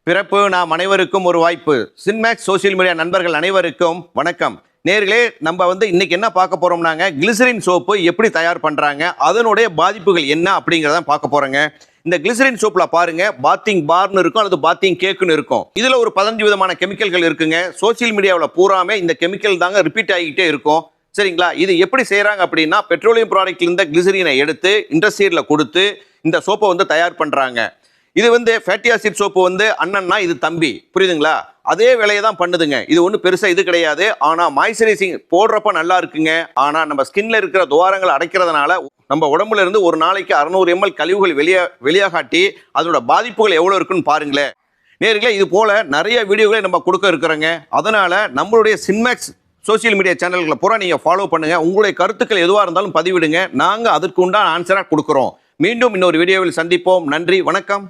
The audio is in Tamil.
பிறப்பு நாம் அனைவருக்கும் ஒரு வாய்ப்பு. சின்மேக்ஸ் சோசியல் மீடியா நண்பர்கள் அனைவருக்கும் வணக்கம். நேர்களே, நம்ம இன்னைக்கு என்ன பார்க்க போறோம்னாங்க, கிளிசரின் சோப்பு எப்படி தயார் பண்றாங்க, அதனுடைய பாதிப்புகள் என்ன அப்படிங்கிறத பார்க்க போறோங்க. இந்த கிளிசரின் சோப்ல பாருங்க, பாத்திங் பார்னு இருக்கும் அல்லது பாத்திங் கேக்குன்னு இருக்கும். இதுல ஒரு 15 விதமான கெமிக்கல்கள் இருக்குங்க. சோசியல் மீடியாவில் பூராமே இந்த கெமிக்கல் தாங்க ரிப்பீட் ஆகிக்கிட்டே இருக்கும். சரிங்களா? இது எப்படி செய்யறாங்க அப்படின்னா, பெட்ரோலியம் ப்ராடக்ட்ல இருந்த கிளிசரினை எடுத்து இண்டஸ்ட்ரியில கொடுத்து இந்த சோப்பை தயார் பண்றாங்க. இது ஃபேட்டி ஆசிட் சோப்பு அண்ணன்னா இது தம்பி, புரியுதுங்களா? அதே வேலையை தான் பண்ணுதுங்க. இது ஒன்றும் பெருசாக இது கிடையாது. ஆனால் மாய்ஸ்சரைசிங் போடுறப்ப நல்லா இருக்குங்க. ஆனால் நம்ம ஸ்கின்ல இருக்கிற துவாரங்களை அடைக்கிறதுனால நம்ம உடம்புல இருந்து ஒரு நாளைக்கு 600 ml கழிவுகள் வெளியாகாட்டி அதோட பாதிப்புகள் எவ்வளோ இருக்குன்னு பாருங்களேன். நேர்களே, இது போல நிறைய வீடியோகளை நம்ம கொடுக்க இருக்கிறோங்க. அதனால நம்மளுடைய சின்மேக்ஸ் சோசியல் மீடியா சேனல்களை பூரா நீங்கள் ஃபாலோ பண்ணுங்க. உங்களுடைய கருத்துக்கள் எதுவாக இருந்தாலும் பதிவிடுங்க. நாங்கள் அதற்கு உண்டான ஆன்சராக கொடுக்குறோம். மீண்டும் இன்னொரு வீடியோவில் சந்திப்போம். நன்றி, வணக்கம்.